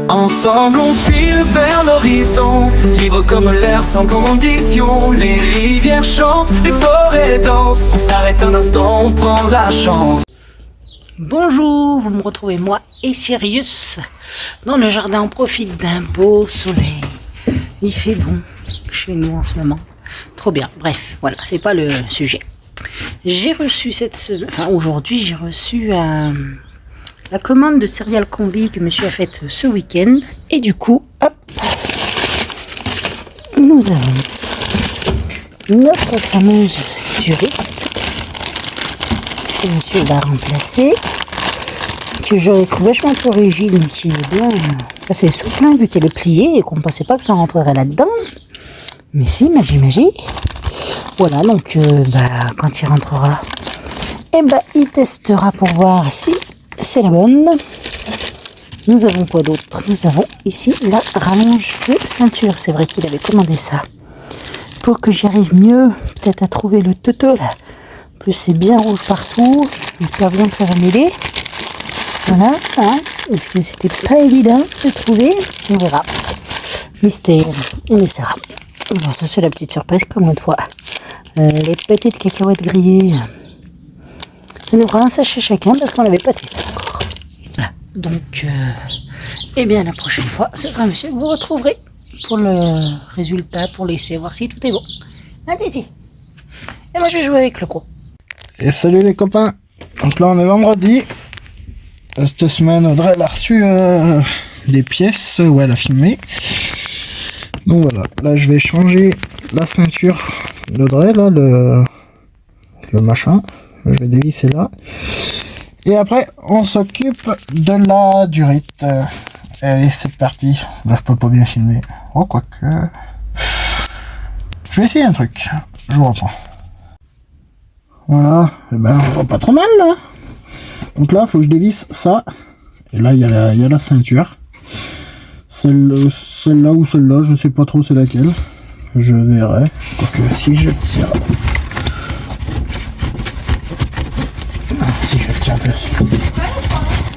Ensemble on file vers l'horizon, libre comme l'air sans condition. Les rivières chantent, les forêts dansent, on s'arrête un instant, on prend la chance. Bonjour, vous me retrouvez moi et Sirius dans le jardin. On profite d'un beau soleil. Il fait bon chez nous en ce moment. Trop bien. Bref, voilà, c'est pas le sujet. J'ai reçu aujourd'hui, j'ai reçu la commande de céréales combi que monsieur a faite ce week-end. Et du coup, hop, nous avons notre fameuse durite que monsieur va remplacer, que j'aurais trouvé vachement plus rigide, mais qui est bien assez souple, hein, vu qu'elle est pliée et qu'on ne pensait pas que ça rentrerait là-dedans. Mais si, magie. Voilà, donc quand il rentrera, il testera pour voir si c'est la bonne. Nous avons quoi d'autre? Nous avons ici la rallonge de ceinture. C'est vrai qu'il avait commandé ça pour que j'y arrive mieux, peut-être à trouver le teuteau là. Plus c'est bien rouge partout, j'espère bien que ça va m'aider. Voilà, hein, parce que c'était pas évident de trouver, on verra. Mystère, on essaiera. Bon, ça c'est la petite surprise comme une fois. Les petites cacahuètes grillées. On nous fera un sachet chacun parce qu'on l'avait pas testé encore. Voilà. Donc, la prochaine fois, ce sera monsieur que vous retrouverez pour le résultat, pour laisser voir si tout est bon. Un Titi. Et moi je vais jouer avec le gros. Et salut les copains. Donc là on est vendredi. Cette semaine Audrey elle a reçu des pièces où elle a filmé. Donc voilà, là je vais changer la ceinture d'Audrey, là le machin. Je vais dévisser là. Et après on s'occupe de la durite. Allez, c'est parti. Là je peux pas bien filmer. Oh quoique. Je vais essayer un truc. Je vous reprends. Voilà, et on voit pas trop mal là. Donc là, il faut que je dévisse ça. Et là, il y a la ceinture. Celle-là ou celle-là, je sais pas trop c'est laquelle. Je verrai. Donc si je tire. Si je tire dessus.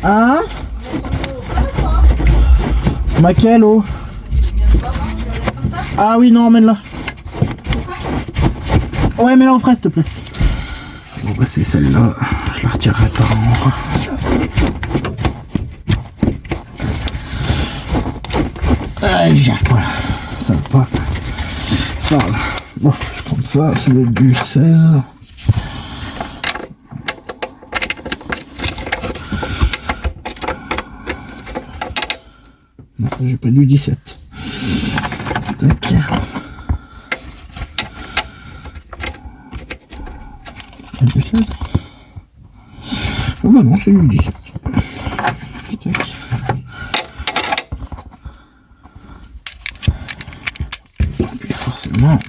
Hein? Laquelle, oh? Ah oui, non, emmène-la. Ouais, mets-la en frais, s'il te plaît. Bon c'est celle-là, je la retirerai par en haut. Ah, j'y arrive pas là, ça va pas. C'est pas grave. Bon, je prends ça, c'est le du 16. Non, j'ai pas du 17. Tac. Du 16. Oh bah non, c'est du 17. Tac. Et puis forcément.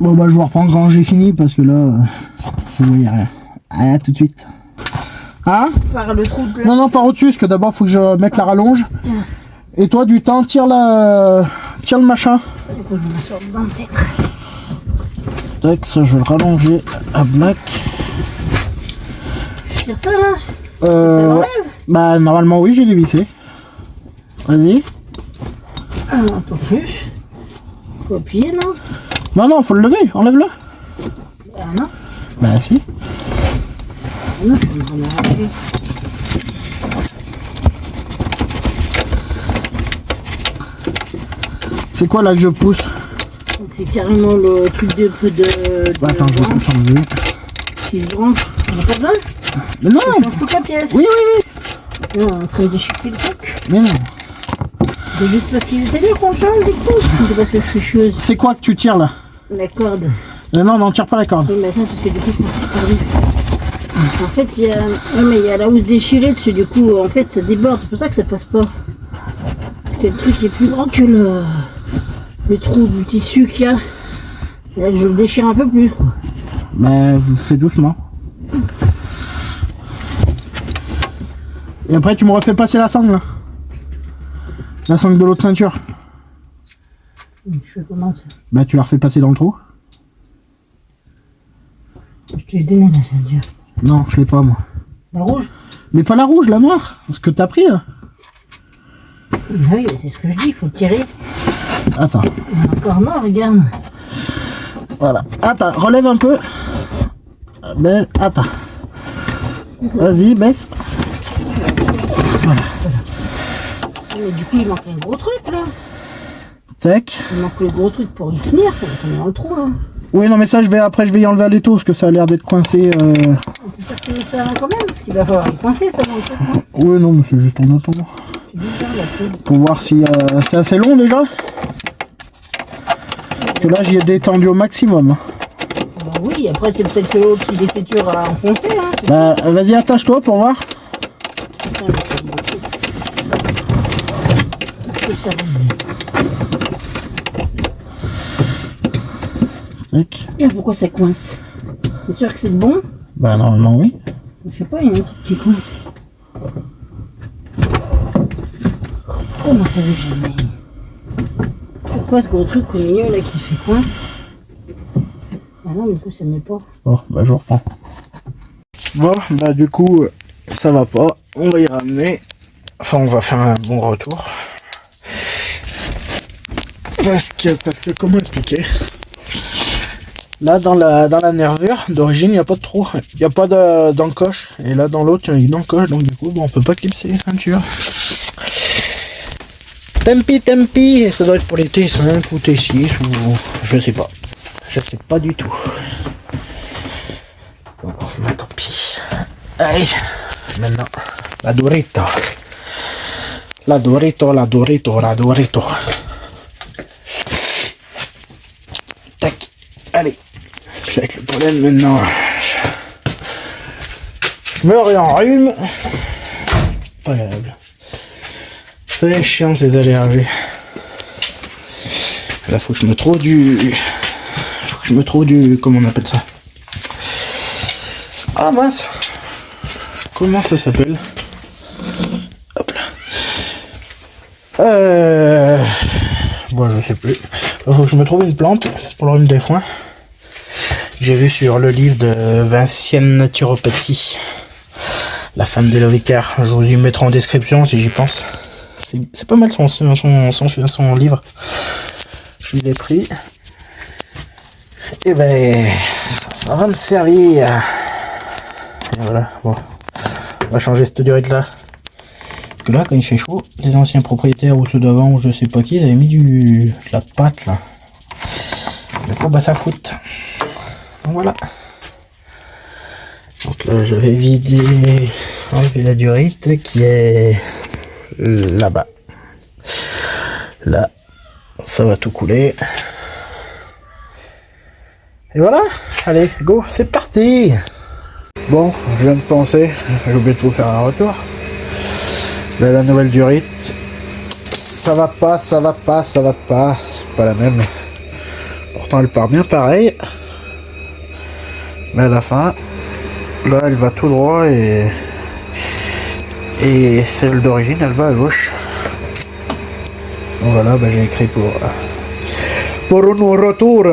Bon je vous reprends quand j'ai fini parce que là je ne voyais rien. À tout de suite. Hein? Par le trou de... Non, par au-dessus, parce que d'abord faut que je mette la rallonge. Et toi du temps, tire le machin. Je vais m'asseoir dedans peut-être. Tac, ça je vais le rallonger à black. Tire ça là? Bah normalement oui, j'ai dévissé. Vas-y. Ah non, pas plus. Faut appuyer, non? Non, faut le lever, enlève-le. Ah non. Bah si. Ah non, je suis en train de l'arracher. C'est quoi là que je pousse? C'est carrément le truc de Attends, je vais tout changer. Qui se branche. On n'a pas besoin? Mais non! Je change toute la pièce. Oui. Non, on est en train de déchiqueter le truc. Mais non. C'est juste parce qu'il était dur qu'on change du coup. C'est parce que je suis chieuse. C'est quoi que tu tires là? La corde. Non, tire pas la corde. Oui, mais attends, parce que du coup, je me suis perdu. En fait, il y a... Oui, mais il y a la housse déchirée dessus, du coup, en fait, ça déborde. C'est pour ça que ça passe pas. Parce que le truc est plus grand que le trou du tissu qu'il y a. Là, je le déchire un peu plus, quoi. Bah, fais doucement. Et après, tu me refais passer la sangle, là. La sangle de l'autre ceinture. Je fais comment ça? Bah, tu la refais passer dans le trou. Je t'ai donné la ceinture. Non, je l'ai pas, moi. La rouge? Mais pas la rouge, la noire. Ce que t'as pris, là. Oui, c'est ce que je dis, il faut tirer. Attends. Encore non, regarde. Voilà. Attends, relève un peu. Ben, attends. Vas-y, baisse. Voilà. Mais du coup, il manque un gros truc, là. Sec. Il manque le gros truc pour y tenir, ça va tomber dans le trou, là. Oui, non, mais ça, après, je vais y enlever à l'étau, parce que ça a l'air d'être coincé. C'est sûr que tu mets ça quand même, parce qu'il va falloir y coincer, ça, dans le truc, non? Oui, non, mais c'est juste en attendant. C'est bizarre, là, tu vois. Pour voir si c'est assez long, déjà. Parce que là, j'y ai détendu au maximum. Bah oui, après, c'est peut-être que l'autre, il était dur à enfoncer, hein. Bah, vas-y, attache-toi pour voir. Putain, mais c'est un bon truc. Qu'est-ce que ça va? Sec. Et pourquoi ça coince? C'est sûr que c'est bon? Bah, normalement, oui. Je sais pas, il y a un truc qui coince. Comment ça veut jamais? C'est quoi ce gros truc au milieu là qui fait coince? Ah non, du coup ça met pas. Bon, bah, je reprends. Bon, bah, du coup, ça va pas. On va y ramener. Enfin, on va faire un bon retour. Parce que comment expliquer? Là, dans la nervure d'origine, il n'y a pas de trou. Il n'y a pas d'encoche. Et là, dans l'autre, il y a une encoche. Donc, du coup, bon, on peut pas clipser les ceintures. Tempi. Et ça doit être pour les T5 ou T6 ou... Je sais pas. Je sais pas du tout. Bon, bah, tant pis. Allez. Maintenant, la Dorito. La Dorito. Tac. Allez. Avec le pollen maintenant. Je me réenrhume. Pas agréable. C'est chiant ces allergies. Là faut que je me trouve du. Comment on appelle ça? Ah mince. Comment ça s'appelle? Hop là. Bon, je sais plus. Il faut que je me trouve une plante pour le rhume des foins. J'ai vu sur le livre de Vincienne Naturopathie, la femme de Vicaire. Je vous y mettrai en description si j'y pense. C'est pas mal son livre. Je l'ai pris. Et ben, ça va me servir. Et voilà. Bon. On va changer cette durite là. Parce que là, quand il fait chaud, les anciens propriétaires ou ceux d'avant ou je sais pas qui, ils avaient mis de la pâte là. Du coup, bah ça fout. Donc voilà. Donc là, je vais enlever la durite qui est là-bas. Là, ça va tout couler. Et voilà. Allez, go, c'est parti. Bon, je viens de penser, j'ai oublié de vous faire un retour. Là, la nouvelle durite, ça va pas, c'est pas la même. Pourtant, elle part bien pareil. Mais à la fin, là, elle va tout droit et celle d'origine, elle va à gauche. Donc voilà, bah, j'ai écrit pour un retour.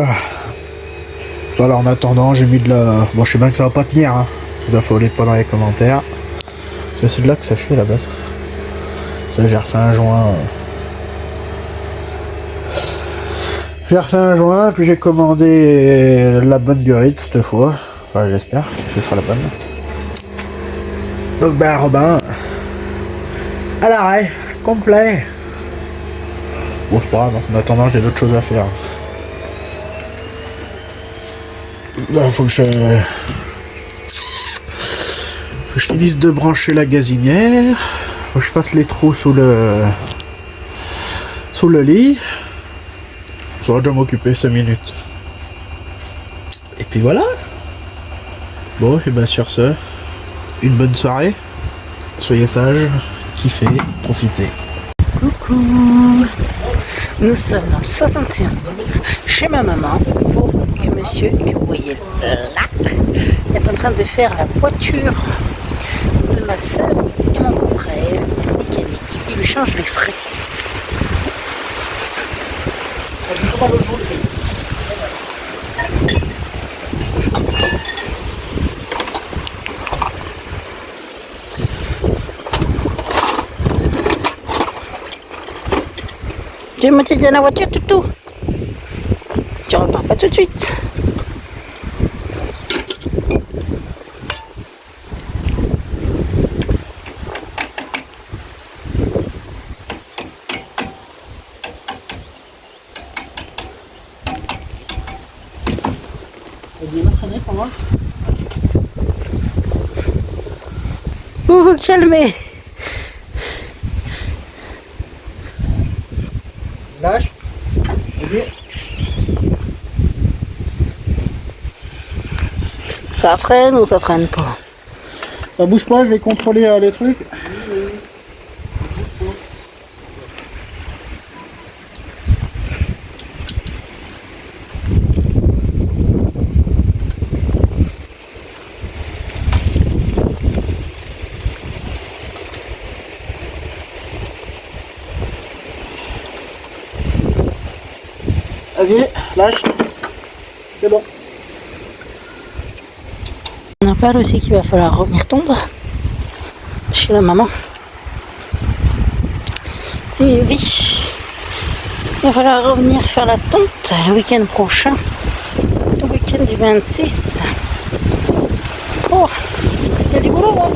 Voilà, en attendant, j'ai mis de la... Bon, je sais bien que ça va pas tenir, hein. Vous affolez pas dans les commentaires. C'est de là que ça fait, à la base. Ça, j'ai refait un joint. Puis j'ai commandé la bonne durite cette fois. Enfin, j'espère que ce sera la bonne. Donc, ben, Robin, à l'arrêt, complet. Bon, c'est pas grave, en attendant, j'ai d'autres choses à faire. Là, faut que je finisse de brancher la gazinière. Faut que je fasse les trous sous le lit. Ça va déjà m'occuper 5 minutes. Et puis voilà. Bon, et bien sur ce, une bonne soirée. Soyez sages, kiffez, profitez. Coucou. Nous sommes dans le 61 chez ma maman pour que monsieur que vous voyez là est en train de faire la voiture de ma soeur et mon beau-frère. change les frais. Tu veux monter dans la voiture, Toutou? Tu repars pas tout de suite. Vous vous calmez. Lâche. Ça freine ou ça freine pas? Ça bouge pas, je vais contrôler les trucs. Vas-y, lâche. C'est bon. On en parle aussi qu'il va falloir revenir tondre chez la maman. Et oui, il va falloir revenir faire la tonte le week-end prochain, le week-end du 26. Oh, il y a du boulot, hein.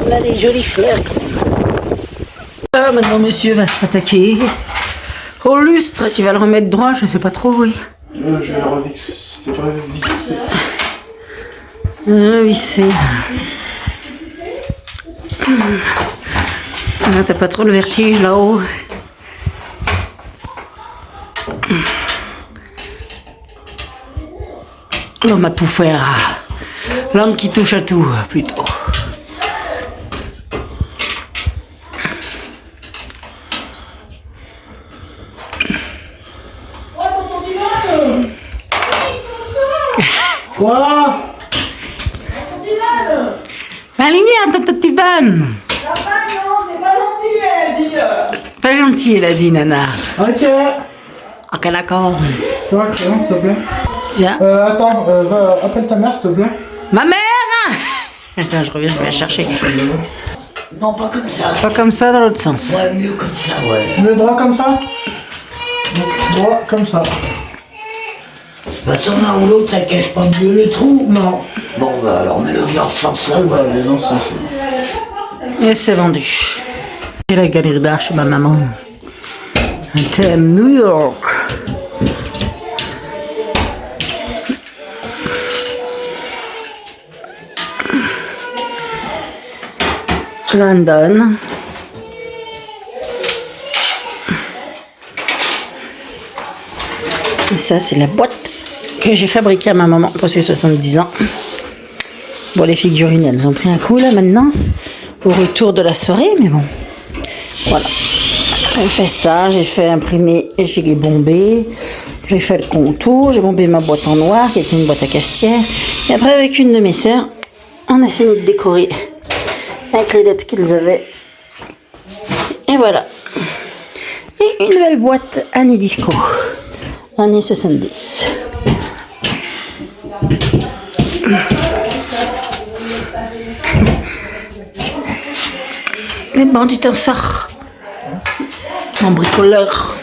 On a des jolies fleurs quand même. Ah, maintenant monsieur va s'attaquer au lustre, tu vas le remettre droit, je sais pas trop, oui. Je vais le revixer. C'était pas vissé. Vissé. Ah, t'as pas trop le vertige là-haut. L'homme à tout faire. L'homme qui touche à tout, plutôt. Quoi? La lumière de ton petit van. Non, c'est pas gentil, elle dit. Pas gentil, elle a dit, Nana. Ok. Ok, d'accord. Tu vois le crayon, s'il te plaît? Tiens. Attends, va, appelle ta mère, s'il te plaît. Ma mère! Attends, je reviens, je vais la chercher. Non, pas comme ça. Pas comme ça, dans l'autre sens. Ouais, mieux comme ça, ouais. Le droit comme ça? Droit comme ça. Bah, si l'un ou l'autre, ça cache pas mieux le trou. Non. Bon, bah, alors mets-le dans ce sens-là. Ouais, les dans ce sens. Et c'est vendu. Et la galerie d'art chez ma maman. Un thème New York. London. Et ça, c'est la boîte que j'ai fabriquée à ma maman pour ses 70 ans. Bon, les figurines, elles ont pris un coup là maintenant, au retour de la soirée, mais bon, voilà. J'ai fait ça, j'ai fait imprimer et j'ai bombé, j'ai fait le contour, j'ai bombé ma boîte en noir, qui était une boîte à cafetière, et après, avec une de mes sœurs, on a fini de décorer avec les lettres qu'ils avaient. Et voilà. Et une nouvelle boîte année disco, année 70. Mais bon, tu t'en sors. En bricoleur.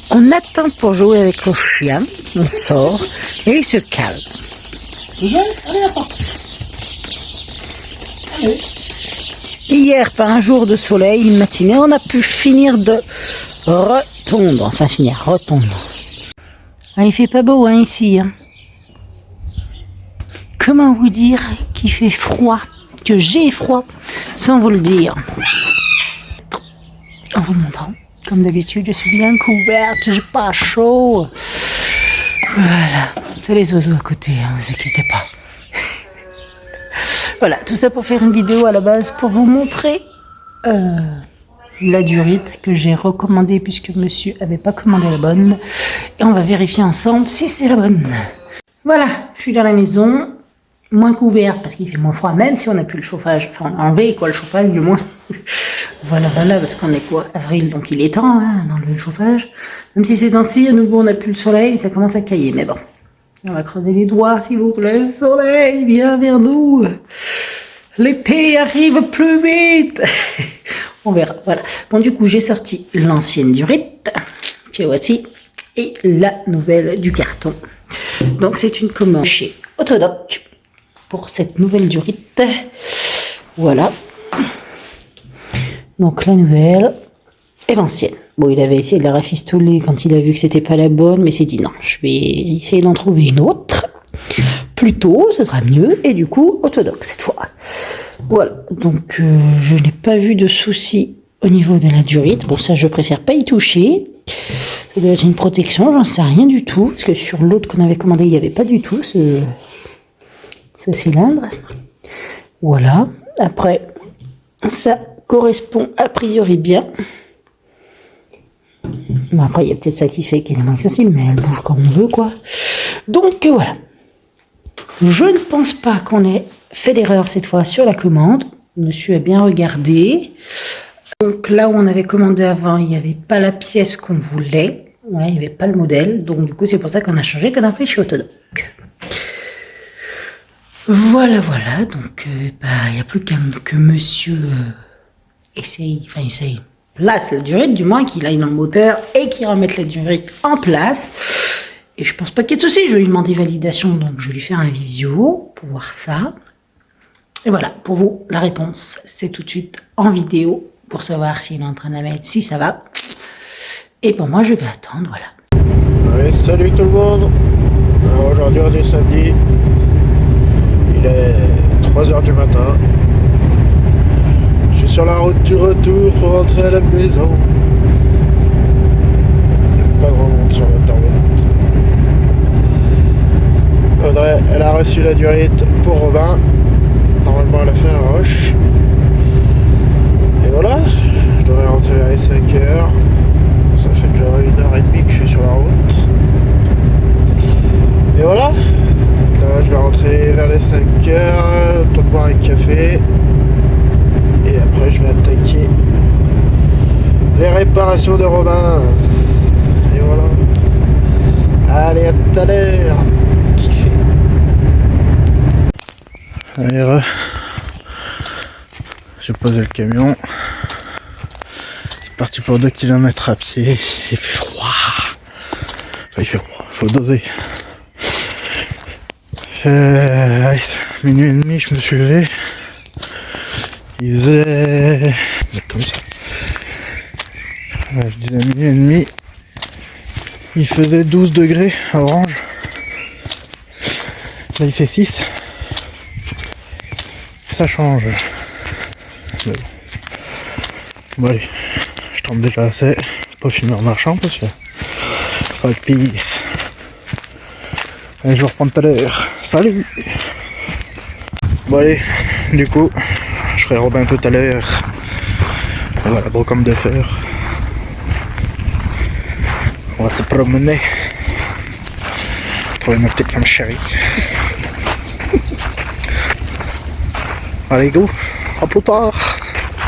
On attend pour jouer avec le chien. On sort et il se calme. Allez, attends. Allez. Hier, par un jour de soleil, une matinée, on a pu finir de retondre. Enfin, retondre. Ah, il fait pas beau, hein, ici. Hein. Comment vous dire qu'il fait froid, que j'ai froid, sans vous le dire. En vous montrant, comme d'habitude, je suis bien couverte, j'ai pas chaud. Voilà, c'est les oiseaux à côté, hein, vous inquiétez pas. Voilà, tout ça pour faire une vidéo à la base pour vous montrer la durite que j'ai recommandée puisque monsieur avait pas commandé la bonne. Et on va vérifier ensemble si c'est la bonne. Voilà, je suis dans la maison. moins couverte parce qu'il fait moins froid, même si on n'a plus le chauffage. Enfin, on a enlevé quoi, le chauffage du moins. Voilà, parce qu'on est quoi, avril, donc il est temps d'enlever le chauffage. Même si ces temps-ci, à nouveau, on n'a plus le soleil, ça commence à cailler, mais bon. On va creuser les doigts, s'il vous plaît, le soleil vient vers nous. L'été arrive plus vite. On verra, voilà. Bon, du coup, j'ai sorti l'ancienne durite, que voici, et la nouvelle du carton. Donc, c'est une commande chez Autodoc pour cette nouvelle durite. Voilà. Donc, la nouvelle et l'ancienne. Bon, il avait essayé de la rafistoler quand il a vu que c'était pas la bonne, mais il s'est dit non, je vais essayer d'en trouver une autre. Plus tôt, ce sera mieux. Et du coup, Autodoc cette fois. Voilà. Donc, je n'ai pas vu de soucis au niveau de la durite. Bon, ça, je préfère pas y toucher. Ça doit être une protection, j'en sais rien du tout. Parce que sur l'autre qu'on avait commandé, il n'y avait pas du tout ce cylindre. Voilà. Après, ça correspond a priori bien. Bon, après, il y a peut-être ça qui fait qu'elle est moins accessible, mais elle bouge comme on veut, quoi. Donc, voilà. Je ne pense pas qu'on ait fait d'erreur cette fois sur la commande. Monsieur a bien regardé. Donc, là où on avait commandé avant, il n'y avait pas la pièce qu'on voulait. Ouais, il n'y avait pas le modèle. Donc, du coup, c'est pour ça qu'on a changé, qu'on a pris chez Autodoc. Voilà. Donc, il n'y a plus que monsieur essaye, place la durite, du moins qu'il aille dans le moteur et qu'il remette la durite en place. Et je pense pas qu'il y ait de souci. Je vais lui demander validation, donc je vais lui faire un visio pour voir ça. Et voilà, pour vous, la réponse, c'est tout de suite en vidéo pour savoir s'il est en train de la mettre, si ça va. Et pour moi, je vais attendre, voilà. Ouais, salut tout le monde. Alors, aujourd'hui, on est samedi. Il est 3h du matin. Je suis sur la route du retour pour rentrer à la maison. Il n'y a pas grand monde sur l'autoroute. Audrey, elle a reçu la durite pour Robin. Normalement, elle a fait un rush. Et voilà, je devrais rentrer vers les 5h. Ça fait déjà 1h30 que je suis sur la route. Et voilà. Donc là, je vais rentrer vers les 5h, le temps de boire un café. Et après, je vais attaquer les réparations de Robin. Et voilà. Allez, à tout à l'heure. Kiffé. Allez, j'ai posé le camion. C'est parti pour 2 km à pied. Il fait froid. Enfin, il fait froid. Faut doser. Minuit et demi, je me suis levé. Il faisait... Comme ça. Je disais minuit et demi. Il faisait 12 degrés à Orange. Là, il fait 6. Ça change. Mais bon, allez. Je tente déjà assez. Pas filmer en marchant parce que ça va être pire. Allez, je vous reprends tout à l'heure. Salut. Bon allez, du coup, je serai Robin tout à l'heure. Voilà, brocante de fer. On va se promener. Trouver ma petite femme chérie. Allez go, à plus tard.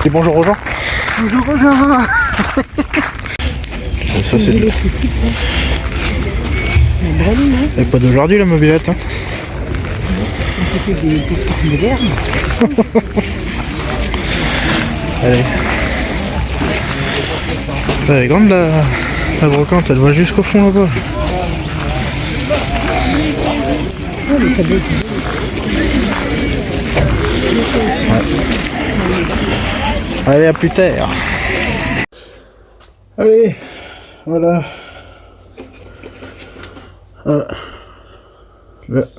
Dis bonjour aux gens. Bonjour aux gens. Et ça c'est... Et pas d'aujourd'hui la mobilette hein. Des sports modernes. Allez. Elle est grande la brocante, elle va jusqu'au fond là-bas. Oh, le tableau. Ouais. Allez, à plus tard. Allez, voilà.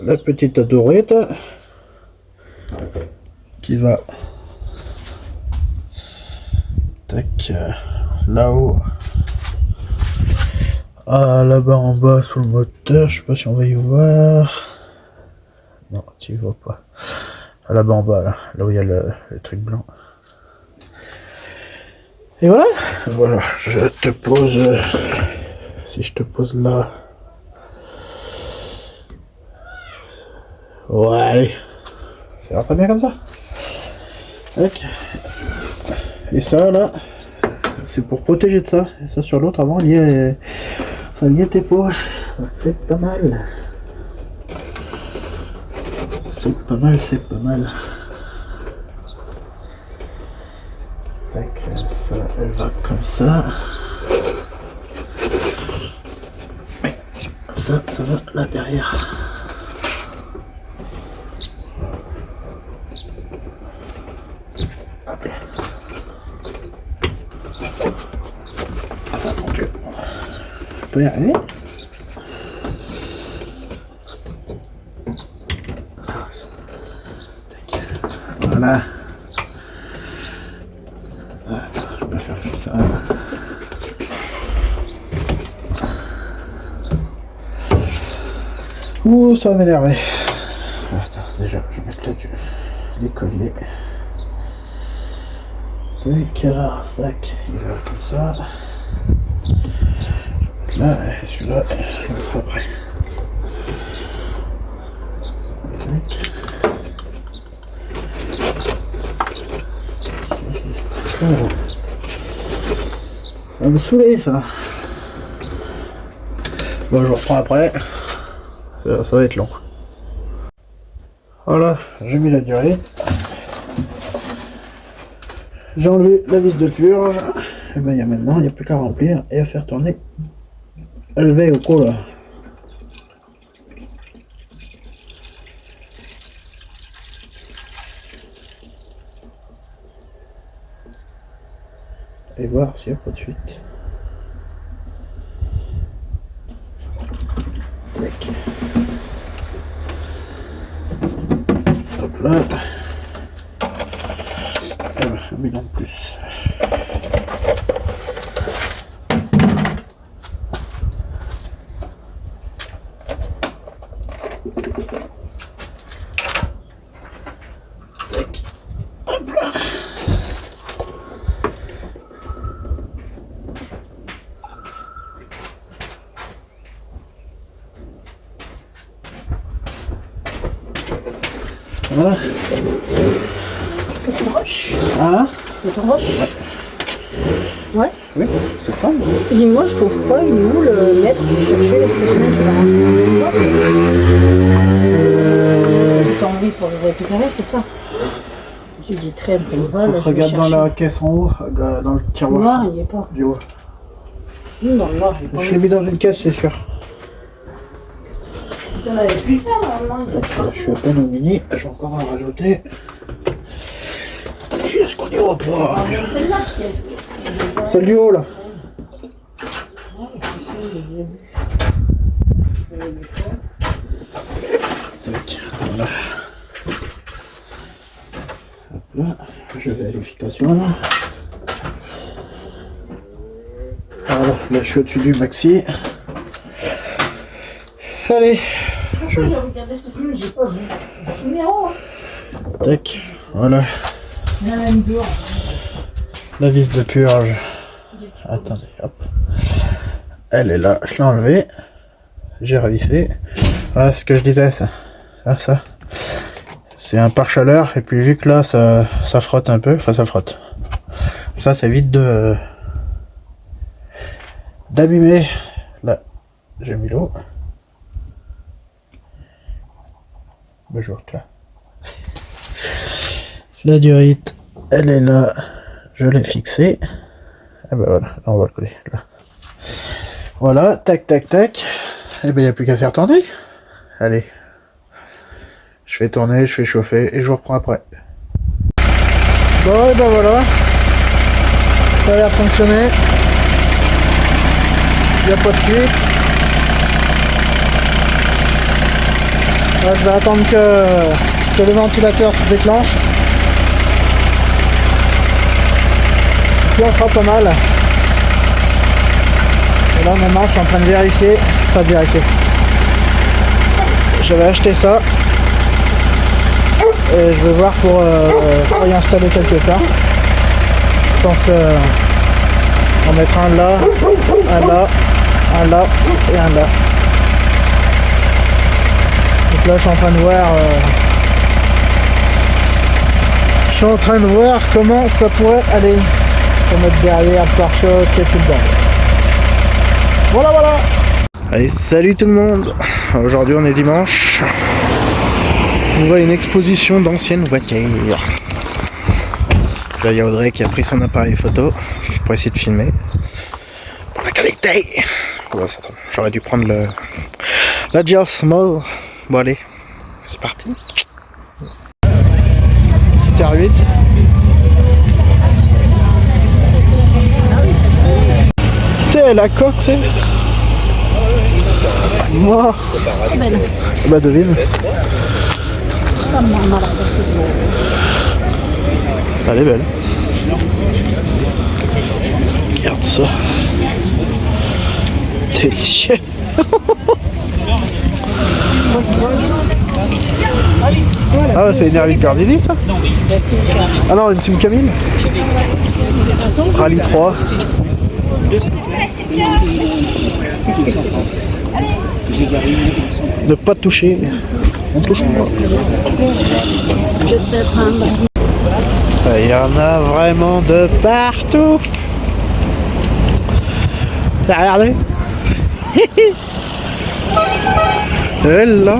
La petite adorette qui va tac là-haut là-bas en bas sous le moteur. Je sais pas si on va y voir. Non, tu y vois pas. Là-bas en bas, là où il y a le truc blanc. Et voilà. Voilà, je te pose. Si je te pose là. Ouais, allez, Ça va très bien comme ça. Tac. Et ça là, c'est pour protéger de ça. Et ça sur l'autre avant, ça liait tes pots. C'est pas mal. C'est pas mal, c'est pas mal. Tac, ça, elle va comme ça. Ça va là derrière. Hop là. Ah mon Dieu. Je peux y arriver. Voilà. Attends, je peux faire comme ça. Ouh, ça va m'énerver. Attends, déjà, je vais mettre là les colliers. Tac, alors, tac, il va comme ça. Là, et celui-là, je le ferai après. Tac. Oh. Ça va me saouler, ça. Bon, je reprends après. Ça va être long. Voilà, j'ai mis la durée. J'ai enlevé la vis de purge. Et ben il n'y a plus qu'à remplir et à faire tourner le véhicule là. Et voir s'il n'y a pas de fuite. Tac. Hop là. Et ben, un bilan de plus. Tac. Hop là. Voilà. C'est ton roche. Hein? C'est ton roche. Ouais. Oui, c'est pas. Dis-moi, je trouve pas, il est où le maître? J'ai cherché cette semaine, t'as envie pour le récupérer, c'est ça? Tu dis traîne, ça me va. Là, regarde dans la caisse en haut, dans le tiroir. Noir, il n'y est pas. Du haut. Dans le noir, j'ai pas. Je l'ai mis dans une caisse, c'est sûr. On avait pu le faire normalement. Je suis à peine au mini, je vais encore en rajouter. Jusqu'au niveau pas. Celle-là, caisse. Celle du haut là. Tac, voilà. Hop là, je vais à vérification là. Voilà, là je suis au-dessus du maxi. Allez. J'ai regardé cette semaine, j'ai pas vu. Numéro, hein. Tac, voilà. Il y en a une deux. La vis de purge. Attendez, hop. Elle est là, je l'ai enlevée. J'ai revissé. Voilà ce que je disais, ça. Ça. C'est un pare-chaleur, et puis vu que là, ça frotte un peu, enfin ça frotte. Ça évite d'abîmer. Là, j'ai mis l'eau. Bonjour, toi. La durite, elle est là. Je l'ai fixée. Et ben voilà, là on va le coller. Là. Voilà, tac, tac, tac. Et ben il n'y a plus qu'à faire tourner. Allez. Je fais tourner, je fais chauffer et je vous reprends après. Bon et ben voilà. Ça a l'air de fonctionner. Il n'y a pas de fuite. Là, je vais attendre que le ventilateur se déclenche. Puis on sera pas mal. Et là maintenant je suis en train de vérifier. Enfin vérifier. J'avais acheté ça. Et je vais voir pour y installer quelque part. Je pense en mettre un là, un là, un là et un là. Donc là je suis en train de voir suis en train de voir comment ça pourrait aller. Pour mettre derrière le pare-choc et tout le bordel. Voilà. Allez, salut tout le monde. Aujourd'hui on est dimanche. On voit une exposition d'anciennes voitures. Là il y a Audrey qui a pris son appareil photo pour essayer de filmer. Pour la qualité. Bon, j'aurais dû prendre la GL Small. Bon allez, c'est parti. R8. La coque c'est moi. Bah devine. Elle est belle. Regarde ça. T'es tiens. Ah ouais, c'est une R8 Gardini ça. Ah non, une Sim Camille. Rallye 3. Ne pas toucher. On touche pas. Il y en a vraiment de partout. Regardez. Elle là.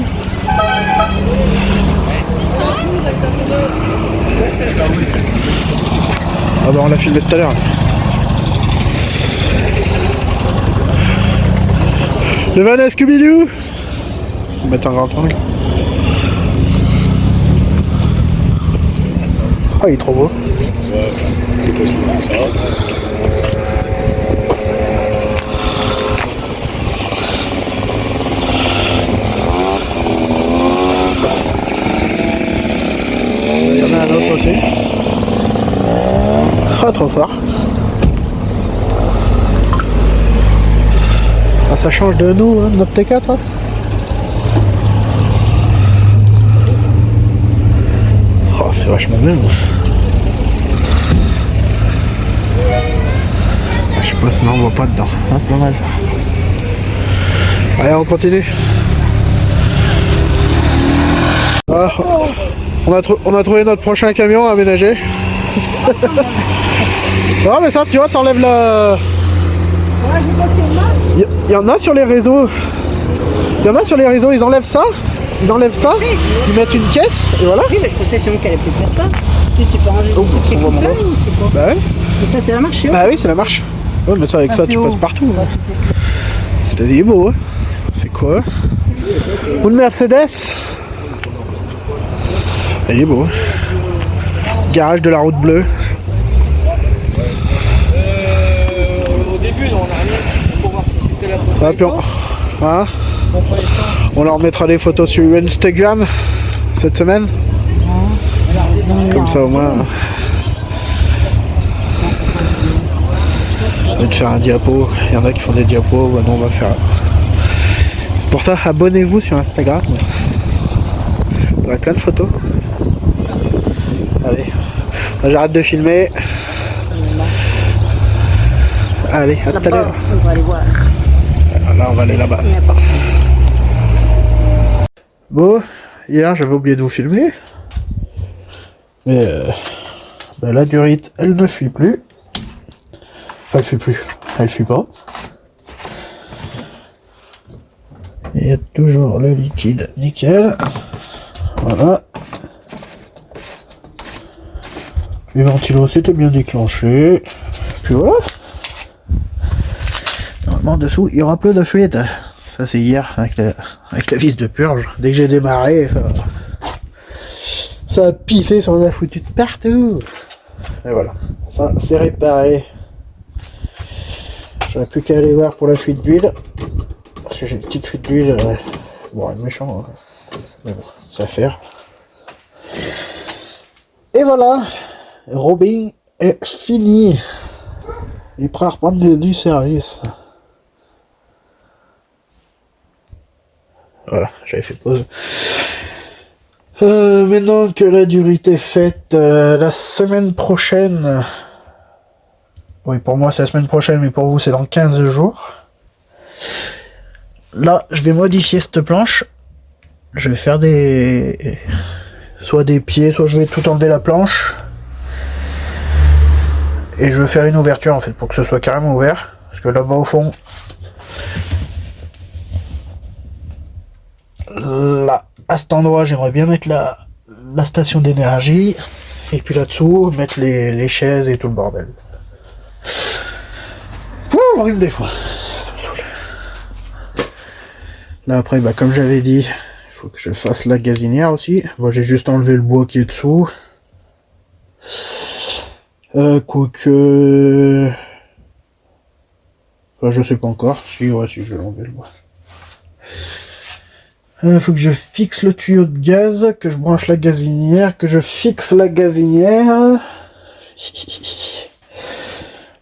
Ah bah on l'a filmé tout à l'heure. Le van Scooby-Doo. On va mettre un grand angle. Oh, il est trop beau. C'est possible ça. Il y en a un autre aussi. Ah, trop fort. Ah, ça change de nous, hein, notre T4. Hein. Oh, c'est vachement bien. Je sais pas, sinon on voit pas dedans. Ah, c'est dommage. Allez, on continue. Ah, on a trouvé notre prochain camion à aménager. Non mais ça, tu vois, t'enlèves la... Il y en a sur les réseaux. Il y en a sur les réseaux, ils enlèvent ça. Ils mettent une caisse et voilà. Oui, mais je pensais sûrement qu'elle allait peut-être faire ça. Juste tu peux ranger ton truc qui est là ou c'est quoi? Bah ouais. Mais ça c'est la marche, Bah oui, c'est la marche. Ouais, mais ça avec ça tu passes partout. T'as dit, il est beau, hein. C'est quoi? Une Mercedes. Il est beau. Garage de la route bleue. Au début, on a rien pour voir si c'était la bonne essence. Hein, on leur mettra des photos sur Instagram cette semaine. Comme ça au moins. On va faire un diapo. Il y en a qui font des diapos. Ouais, non, on va faire. C'est pour ça, abonnez-vous sur Instagram. On a plein de photos. Allez, j'arrête de filmer. Allez, à tout à l'heure. On va aller voir. Là, on va aller là-bas. Bon, hier j'avais oublié de vous filmer. Mais la durite, elle ne fuit plus. Enfin, elle fuit plus. Elle fuit pas. Il y a toujours le liquide nickel. Voilà. Les ventilos c'était bien déclenché. Puis voilà. Normalement dessous il y aura peu de fuite. Ça c'est hier avec la vis de purge. Dès que j'ai démarré, ça a pissé, ça en a foutu de partout. Et voilà. Ça c'est réparé. J'aurais plus qu'à aller voir pour la fuite d'huile. Parce que j'ai une petite fuite d'huile. Bon, elle est méchant. Hein. Mais bon, ça va faire. Et voilà. Robin est fini. Il est prêt à reprendre du service. Voilà, j'avais fait pause. Maintenant que la durite est faite, la semaine prochaine... Oui, pour moi c'est la semaine prochaine, mais pour vous c'est dans 15 jours. Là, je vais modifier cette planche. Je vais faire soit des pieds, soit je vais tout enlever la planche. Et je veux faire une ouverture en fait pour que ce soit carrément ouvert. Parce que là-bas au fond, là, à cet endroit, j'aimerais bien mettre la station d'énergie. Et puis là-dessous, mettre les chaises et tout le bordel. Horrible des fois. Ça me saoule. Là après, bah, comme j'avais dit, il faut que je fasse la gazinière aussi. Moi j'ai juste enlevé le bois qui est dessous. Quoique... Enfin, je sais pas encore. Si, ouais, si, je vais l'enlever le bois. Faut que je fixe le tuyau de gaz, que je branche la gazinière, que je fixe la gazinière.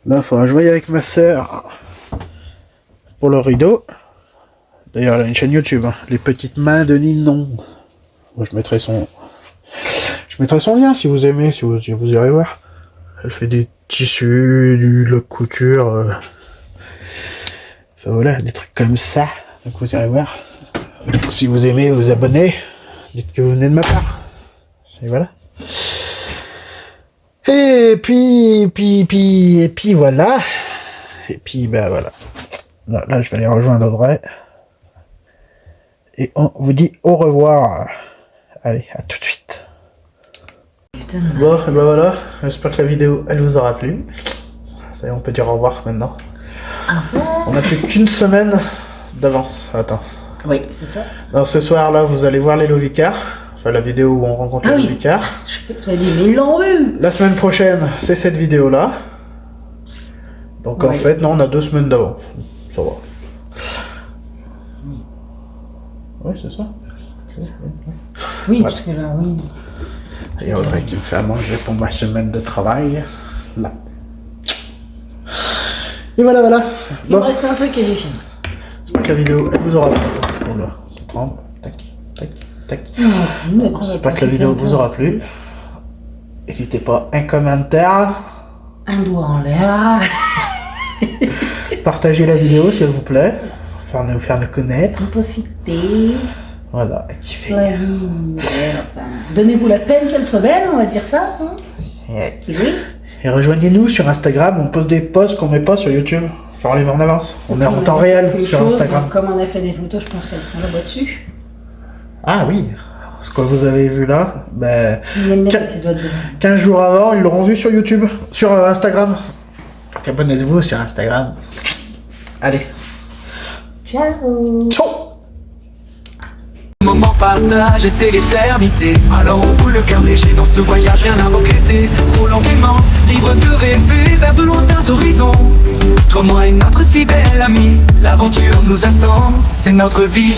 Là, il faudra jouer avec ma sœur pour le rideau. D'ailleurs, elle a une chaîne YouTube, hein. Les petites mains de Ninon. Moi, je mettrai son lien si vous aimez, si vous irez voir. Elle fait des tissus, de la couture. Enfin voilà, des trucs comme ça. Donc vous irez voir. Donc, si vous aimez, vous abonnez. Dites que vous venez de ma part. Et voilà. Et puis voilà. Et puis ben voilà. Là je vais aller rejoindre Audrey. Et on vous dit au revoir. Allez, à tout de suite. Bon, ben voilà. J'espère que la vidéo elle vous aura plu. Ça y est, on peut dire au revoir maintenant. On a plus qu'une semaine d'avance. Attends. Oui, c'est ça. Alors ce soir là, vous allez voir les Lovicards. Enfin la vidéo où on rencontre les Lovicards. Je te dit, mais ils l'ont eu. La semaine prochaine, c'est cette vidéo là. Donc en fait, non, on a 2 semaines d'avance. Ça va. Oui, c'est ça. Oui, voilà. parce que là, oui. Et Audrey qui me fait à manger pour ma semaine de travail. Là. Et voilà, voilà. Il me reste un truc et j'ai fini. J'espère que la vidéo, elle vous aura plu. Oh là, ça tremble. Tac, tac, tac. J'espère que la vidéo vous aura plu. N'hésitez pas, un commentaire. Un doigt en l'air. Partagez la vidéo s'il vous plaît. Faire nous connaître. Profitez. Voilà, kiffez. La vie. Enfin, donnez-vous la peine qu'elle soit belle, on va dire ça. Hein, oui. Et rejoignez-nous sur Instagram, on poste des posts qu'on met pas sur YouTube. Faut les voir en avance. On est en temps réel sur Instagram. Comme on a fait des photos, je pense qu'elles seront là-bas dessus. Ah oui, ce que vous avez vu là, ben, 15 jours avant, ils l'auront vu sur YouTube, sur Instagram. Donc abonnez-vous sur Instagram. Allez. Ciao. Ciao. Moment partagé, c'est l'éternité. Alors on roule le cœur léger dans ce voyage, rien à regretter. Roulant gaiement, libre de rêver vers de lointains horizons. Toi, moi et notre fidèle ami, l'aventure nous attend, c'est notre vie.